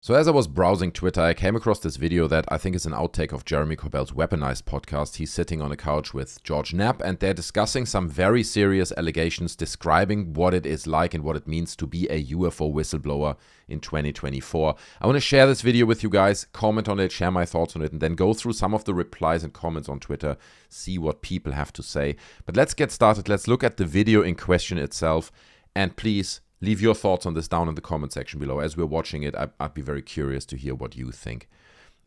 So as I was browsing Twitter, I came across this video that I think is an outtake of Jeremy Corbell's Weaponized podcast. He's sitting on a couch with George Knapp, and they're discussing some very serious allegations describing what it is like and what it means to be a UFO whistleblower in 2024. I want to share this video with you guys, comment on it, share my thoughts on it, and then go through some of the replies and comments on Twitter, see what people have to say. But let's get started. Let's look at the video in question itself, and please leave your thoughts on this down in the comment section below. As we're watching it, I'd be very curious to hear what you think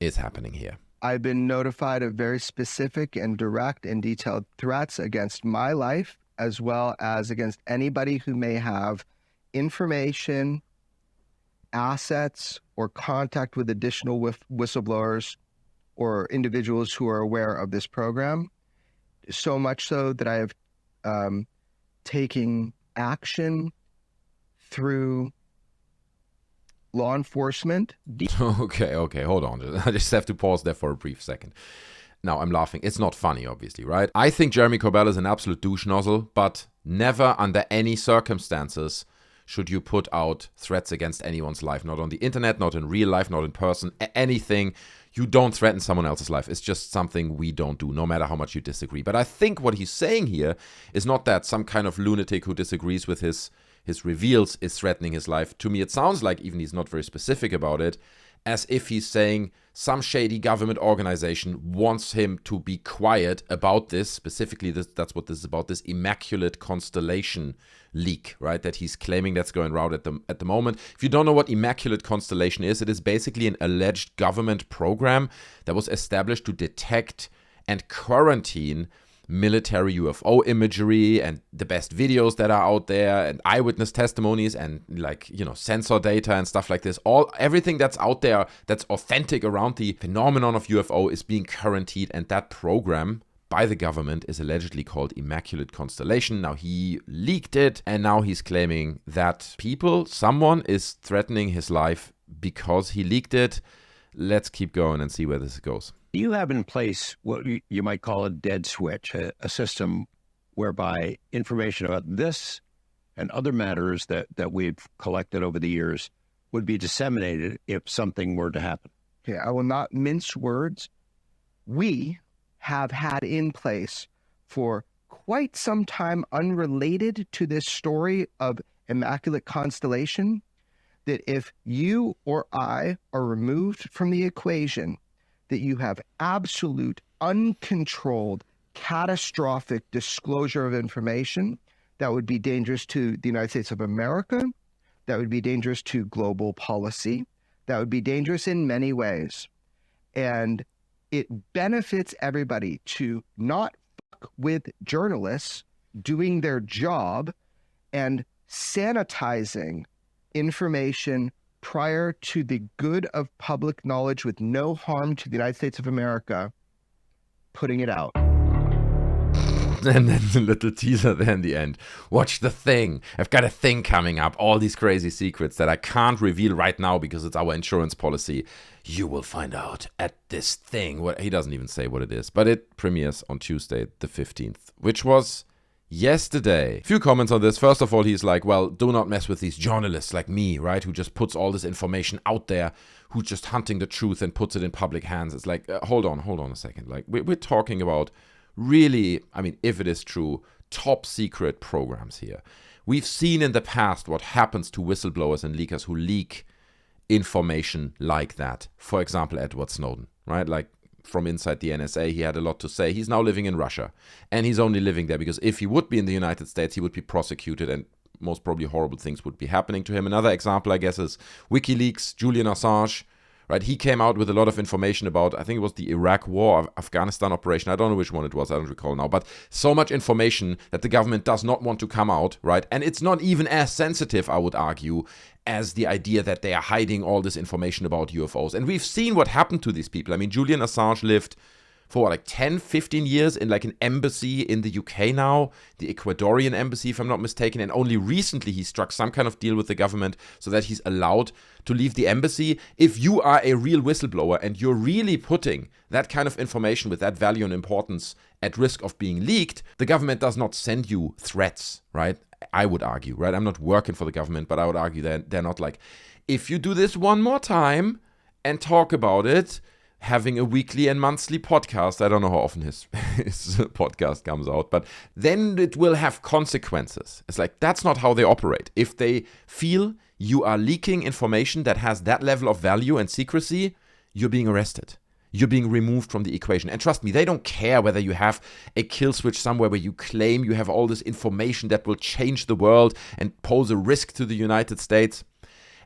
is happening here. I've been notified of very specific and direct and detailed threats against my life, as well as against anybody who may have information, assets, or contact with additional whistleblowers or individuals who are aware of this program. So much so that I have taken action through law enforcement. Okay, hold on. I just have to pause there for a brief second. Now, I'm laughing. It's not funny, obviously, right? I think Jeremy Corbell is an absolute douche nozzle, but never under any circumstances should you put out threats against anyone's life. Not on the internet, not in real life, not in person, anything. You don't threaten someone else's life. It's just something we don't do, no matter how much you disagree. But I think what he's saying here is not that some kind of lunatic who disagrees with his reveals is threatening his life. To me, it sounds like, even he's not very specific about it, as if he's saying some shady government organization wants him to be quiet about this. Specifically, that's what this is about, this Immaculate Constellation leak, right? That he's claiming that's going around at the moment. If you don't know what Immaculate Constellation is, it is basically an alleged government program that was established to detect and quarantine military UFO imagery and the best videos that are out there and eyewitness testimonies and sensor data and stuff like this. Everything that's out there that's authentic around the phenomenon of UFO is being quarantined, and that program by the government is allegedly called Immaculate Constellation. Now he leaked it, and now he's claiming that someone is threatening his life because he leaked it. Let's keep going and see where this goes. You have in place what you might call a dead switch, a system whereby information about this and other matters that we've collected over the years would be disseminated if something were to happen. Okay, I will not mince words. We have had in place for quite some time, unrelated to this story of Immaculate Constellation, that if you or I are removed from the equation, that you have absolute, uncontrolled, catastrophic disclosure of information that would be dangerous to the United States of America, that would be dangerous to global policy, that would be dangerous in many ways. And it benefits everybody to not fuck with journalists doing their job and sanitizing information prior to the good of public knowledge with no harm to the United States of America, putting it out. And then the little teaser there in the end. Watch The Thing. I've got a thing coming up. All these crazy secrets that I can't reveal right now because it's our insurance policy. You will find out at this thing. He doesn't even say what it is, but it premieres on Tuesday the 15th, which was yesterday. Few comments on this. First of all, he's like, well, do not mess with these journalists like me, right? Who just puts all this information out there, who's just hunting the truth and puts it in public hands. It's like, hold on a second. Like, we're talking about really, if it is true, top secret programs here. We've seen in the past what happens to whistleblowers and leakers who leak information like that. For example, Edward Snowden, right? Like, from inside the NSA, he had a lot to say. He's now living in Russia, and he's only living there because if he would be in the United States, he would be prosecuted and most probably horrible things would be happening to him. Another example, I guess, is WikiLeaks, Julian Assange, right? He came out with a lot of information about, I think it was the Iraq war, Afghanistan operation. I don't know which one it was. I don't recall now. But so much information that the government does not want to come out, right? And it's not even as sensitive, I would argue, as the idea that they are hiding all this information about UFOs. And we've seen what happened to these people. Julian Assange lived for 10, 15 years in an embassy in the UK now, the Ecuadorian embassy, if I'm not mistaken. And only recently he struck some kind of deal with the government so that he's allowed to leave the embassy. If you are a real whistleblower and you're really putting that kind of information with that value and importance at risk of being leaked, the government does not send you threats, right? I would argue, right? I'm not working for the government, but I would argue that they're not if you do this one more time and talk about it, having a weekly and monthly podcast, I don't know how often his podcast comes out, but then it will have consequences. It's like, that's not how they operate. If they feel you are leaking information that has that level of value and secrecy, you're being arrested. You're being removed from the equation. And trust me, they don't care whether you have a kill switch somewhere where you claim you have all this information that will change the world and pose a risk to the United States.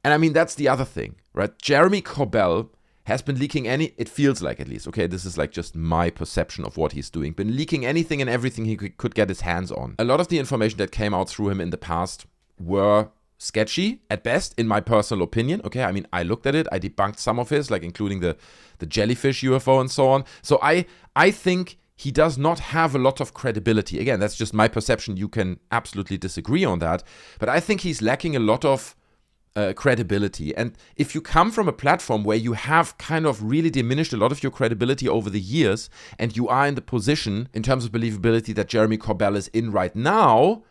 And I mean, that's the other thing, right? Jeremy Corbell has been leaking it feels like at least, okay, this is like just my perception of what he's doing, been leaking anything and everything he could get his hands on. A lot of the information that came out through him in the past were sketchy at best, in my personal opinion. Okay, I mean, I looked at it, I debunked some of his, like including the jellyfish UFO and so on. So I think he does not have a lot of credibility. Again, that's just my perception. You can absolutely disagree on that. But I think he's lacking a lot of credibility. And if you come from a platform where you have kind of really diminished a lot of your credibility over the years, and you are in the position in terms of believability that Jeremy Corbell is in right now,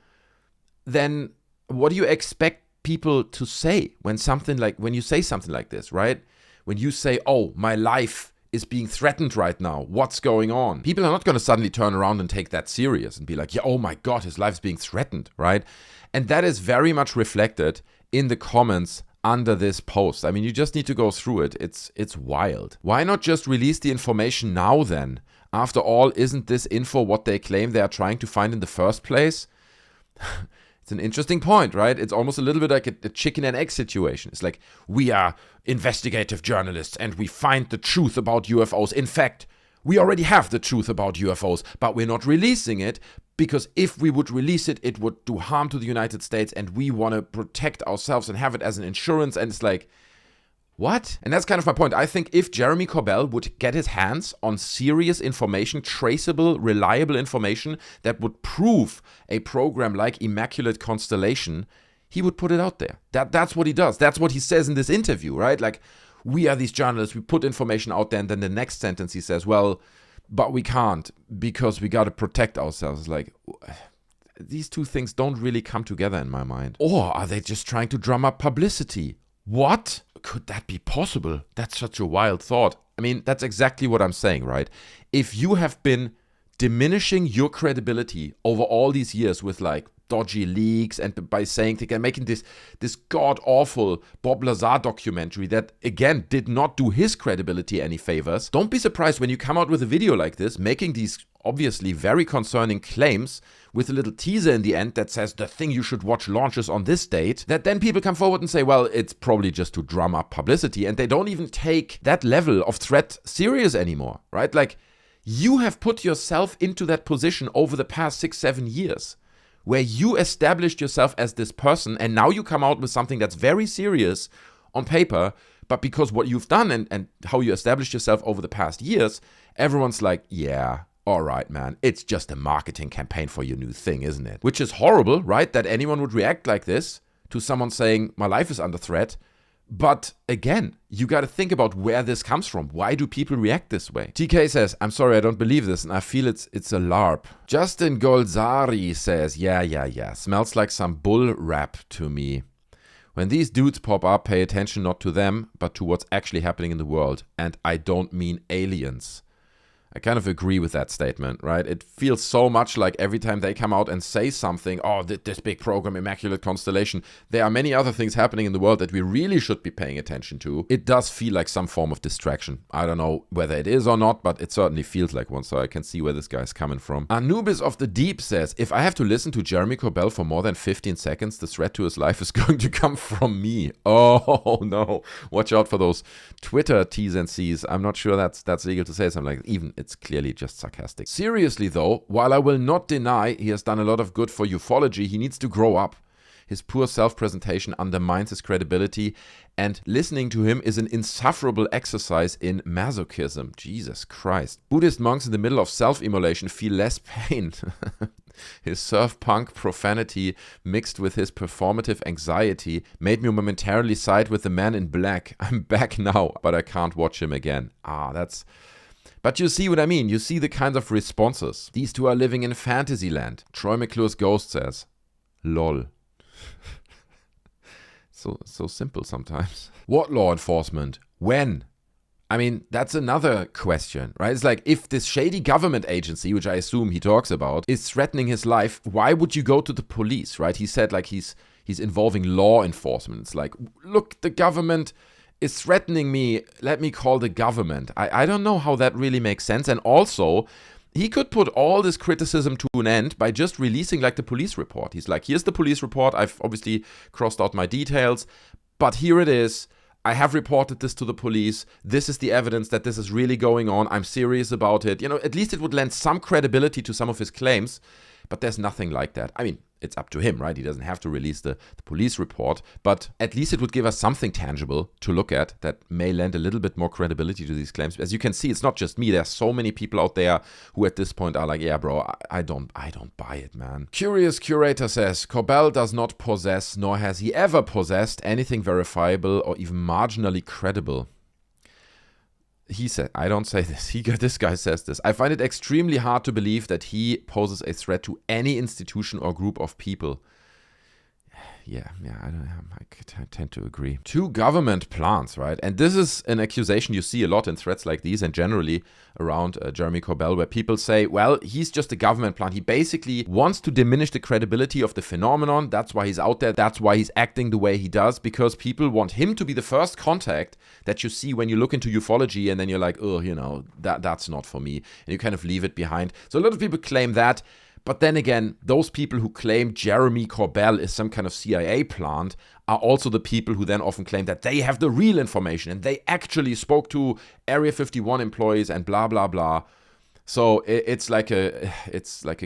then what do you expect people to say when you say something like this, right? When you say, oh, my life is being threatened right now, what's going on? People are not going to suddenly turn around and take that serious and be like, yeah, oh my God, his life's being threatened, right? And that is very much reflected in the comments under this post. I mean, you just need to go through it. It's wild. Why not just release the information now then? After all, isn't this info what they claim they are trying to find in the first place? It's an interesting point, right? It's almost a little bit like a chicken and egg situation. It's like, we are investigative journalists and we find the truth about UFOs. In fact, we already have the truth about UFOs, but we're not releasing it because if we would release it, it would do harm to the United States and we want to protect ourselves and have it as an insurance. And it's like, what? And that's kind of my point. I think if Jeremy Corbell would get his hands on serious information, traceable, reliable information that would prove a program like Immaculate Constellation, he would put it out there. That's what he does. That's what he says in this interview, right? Like, we are these journalists, we put information out there, and then the next sentence he says, well, but we can't because we got to protect ourselves. Like, these two things don't really come together in my mind. Or are they just trying to drum up publicity? What? Could that be possible? That's such a wild thought. I mean, that's exactly what I'm saying, right? If you have been diminishing your credibility over all these years with like dodgy leaks and by saying they're making this god-awful Bob Lazar documentary that, again, did not do his credibility any favors, don't be surprised when you come out with a video like this, making these obviously very concerning claims with a little teaser in the end that says the thing you should watch launches on this date, that then people come forward and say, well, it's probably just to drum up publicity, and they don't even take that level of threat serious anymore, right? Like, you have put yourself into that position over the past 6-7 years where you established yourself as this person, and now you come out with something that's very serious on paper, but because what you've done and how you established yourself over the past years, everyone's like, yeah, all right, man, it's just a marketing campaign for your new thing, isn't it? Which is horrible, right? That anyone would react like this to someone saying, my life is under threat. But again, you got to think about where this comes from. Why do people react this way? TK says, I'm sorry, I don't believe this, and I feel it's a LARP. Justin Golzari says, yeah, smells like some bull rap to me. When these dudes pop up, pay attention not to them, but to what's actually happening in the world. And I don't mean aliens. I kind of agree with that statement, right? It feels so much like every time they come out and say something, oh, this big program, Immaculate Constellation, there are many other things happening in the world that we really should be paying attention to. It does feel like some form of distraction. I don't know whether it is or not, but it certainly feels like one, so I can see where this guy's coming from. Anubis of the Deep says, if I have to listen to Jeremy Corbell for more than 15 seconds, the threat to his life is going to come from me. Oh, no. Watch out for those Twitter T's and C's. I'm not sure that's legal to say something like that. Even it's clearly just sarcastic. Seriously though, while I will not deny he has done a lot of good for ufology, he needs to grow up. His poor self-presentation undermines his credibility, and listening to him is an insufferable exercise in masochism. Jesus Christ. Buddhist monks in the middle of self-immolation feel less pain. His surf punk profanity mixed with his performative anxiety made me momentarily side with the man in black. I'm back now, but I can't watch him again. But you see what I mean. You see the kinds of responses. These two are living in fantasy land. Troy McClure's Ghost says, lol. So simple sometimes. What law enforcement? When? I mean, that's another question, right? It's like, if this shady government agency, which I assume he talks about, is threatening his life, why would you go to the police, right? He said like he's involving law enforcement. It's like, look, the government is threatening me. Let me call the government. I don't know how that really makes sense. And also, he could put all this criticism to an end by just releasing like the police report. He's like, here's the police report. I've obviously crossed out my details, but here it is. I have reported this to the police. This is the evidence that this is really going on. I'm serious about it. You know, at least it would lend some credibility to some of his claims, but there's nothing like that. I mean, it's up to him, right? He doesn't have to release the police report, but at least it would give us something tangible to look at that may lend a little bit more credibility to these claims. As you can see, it's not just me. There's so many people out there who at this point are like, yeah, bro, I don't buy it, man. Curious Curator says, Corbell does not possess, nor has he ever possessed, anything verifiable or even marginally credible. He said, I don't say this. This guy says this. I find it extremely hard to believe that he poses a threat to any institution or group of people. Yeah, I tend to agree. 2 government plants, right? And this is an accusation you see a lot in threats like these and generally around Jeremy Corbell, where people say, well, he's just a government plant. He basically wants to diminish the credibility of the phenomenon. That's why he's out there. That's why he's acting the way he does, because people want him to be the first contact that you see when you look into ufology, and then you're like, oh, you know, that's not for me. And you kind of leave it behind. So a lot of people claim that. But then again, those people who claim Jeremy Corbell is some kind of CIA plant are also the people who then often claim that they have the real information and they actually spoke to Area 51 employees and blah, blah, blah. So it's like a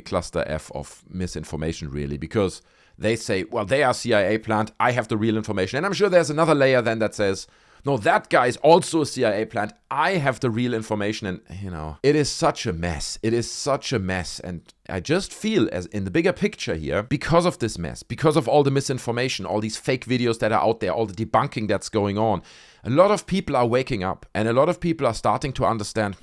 cluster F of misinformation, really, because they say, well, they are CIA plant, I have the real information. And I'm sure there's another layer then that says, no, that guy is also a CIA plant. I have the real information. And, you know, it is such a mess. It is such a mess. And I just feel, as in the bigger picture here, because of this mess, because of all the misinformation, all these fake videos that are out there, all the debunking that's going on, a lot of people are waking up and a lot of people are starting to understand,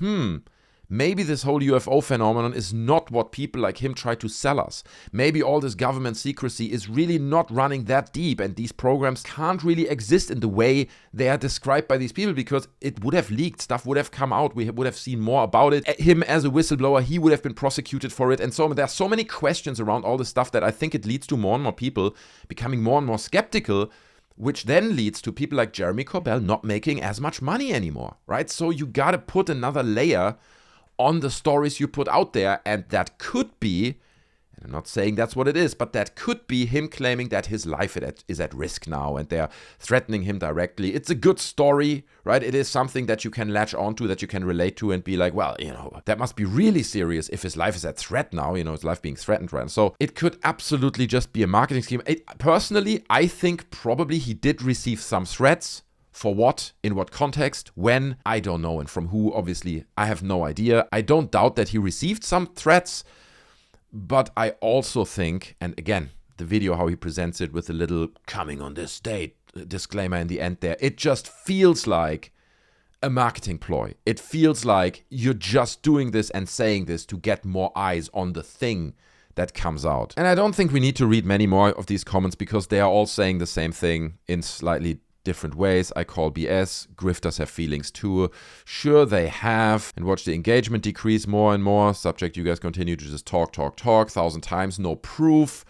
maybe this whole UFO phenomenon is not what people like him try to sell us. Maybe all this government secrecy is really not running that deep, and these programs can't really exist in the way they are described by these people, because it would have leaked, stuff would have come out, we would have seen more about it. Him as a whistleblower, he would have been prosecuted for it, and so on. There are so many questions around all this stuff that I think it leads to more and more people becoming more and more skeptical, which then leads to people like Jeremy Corbell not making as much money anymore, right? So you gotta put another layer on the stories you put out there, and that could be, and I'm not saying that's what it is, but that could be him claiming that his life is at risk now and they're threatening him directly. It's a good story, right? It is something that you can latch onto, that you can relate to and be like, well, you know, that must be really serious if his life is at threat now, you know, his life being threatened, right? So it could absolutely just be a marketing scheme. Personally, I think probably he did receive some threats. For what? In what context? When? I don't know. And from who? Obviously, I have no idea. I don't doubt that he received some threats, but I also think, and again, the video, how he presents it with a little coming on this date disclaimer in the end there, it just feels like a marketing ploy. It feels like you're just doing this and saying this to get more eyes on the thing that comes out. And I don't think we need to read many more of these comments, because they are all saying the same thing in slightly different ways. I call BS. Grifters have feelings too. Sure, they have. And watch the engagement decrease more and more. Subject, you guys continue to just talk 1,000 times. No proof.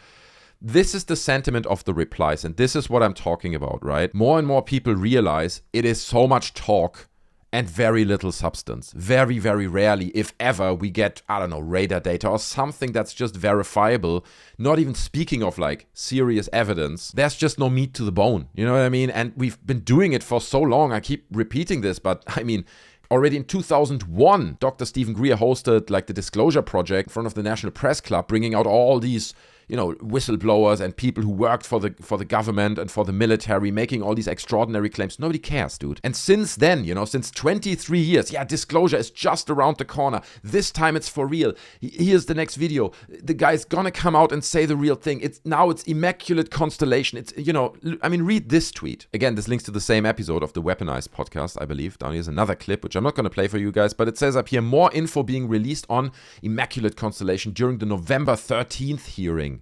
This is the sentiment of the replies. And this is what I'm talking about, right? More and more people realize it is so much talk and very little substance. Very, very rarely, if ever, we get, I don't know, radar data or something that's just verifiable. Not even speaking of like serious evidence. There's just no meat to the bone. You know what I mean? And we've been doing it for so long. I keep repeating this, but I mean, already in 2001, Dr. Stephen Greer hosted like the Disclosure Project in front of the National Press Club, bringing out all these, you know, whistleblowers and people who worked for the government and for the military, making all these extraordinary claims. Nobody cares, dude. And since then, you know, since 23 years, yeah, disclosure is just around the corner. This time it's for real. Here's the next video. The guy's gonna come out and say the real thing. It's Immaculate Constellation. It's, you know, I mean, read this tweet. Again, this links to the same episode of the Weaponized podcast, I believe. Down here's another clip, which I'm not gonna play for you guys, but it says up here, more info being released on Immaculate Constellation during the November 13th hearing.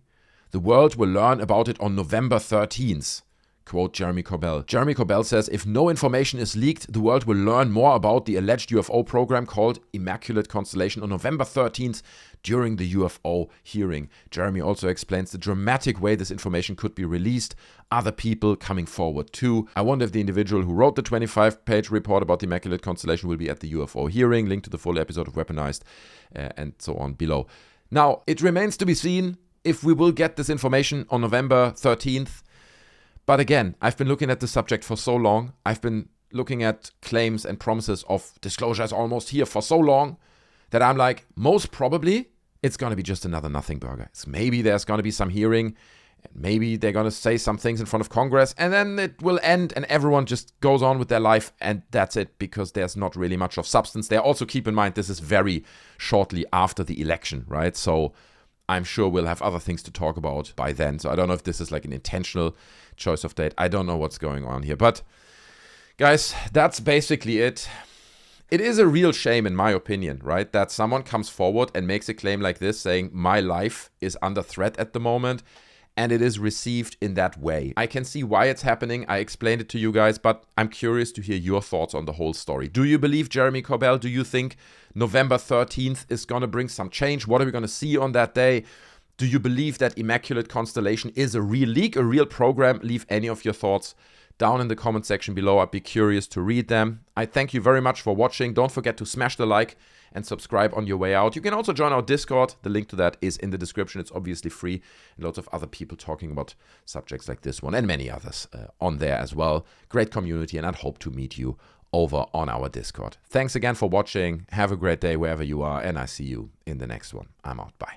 The world will learn about it on November 13th. Quote Jeremy Corbell. Jeremy Corbell says, if no information is leaked, the world will learn more about the alleged UFO program called Immaculate Constellation on November 13th during the UFO hearing. Jeremy also explains the dramatic way this information could be released, other people coming forward too. I wonder if the individual who wrote the 25-page report about the Immaculate Constellation will be at the UFO hearing. Link to the full episode of Weaponized and so on below. Now, it remains to be seen if we will get this information on November 13th. But again, I've been looking at the subject for so long. I've been looking at claims and promises of disclosure is almost here for so long that I'm like, most probably it's going to be just another nothing burger. Maybe there's going to be some hearing, and maybe they're going to say some things in front of Congress, and then it will end and everyone just goes on with their life, and that's it, because there's not really much of substance there. Also keep in mind, this is very shortly after the election, right? So I'm sure we'll have other things to talk about by then. So I don't know if this is like an intentional choice of date. I don't know what's going on here. But guys, that's basically it. It is a real shame, in my opinion, right? That someone comes forward and makes a claim like this, saying my life is under threat at the moment, and it is received in that way. I can see why it's happening. I explained it to you guys, but I'm curious to hear your thoughts on the whole story. Do you believe Jeremy Corbell? Do you think November 13th is going to bring some change? What are we going to see on that day? Do you believe that Immaculate Constellation is a real leak, a real program? Leave any of your thoughts down in the comment section below. I'd be curious to read them. I thank you very much for watching. Don't forget to smash the like and subscribe on your way out. You can also join our Discord. The link to that is in the description. It's obviously free, and lots of other people talking about subjects like this one and many others on there as well. Great community, and I'd hope to meet you over on our Discord. Thanks again for watching. Have a great day wherever you are, and I see you in the next one. I'm out. Bye.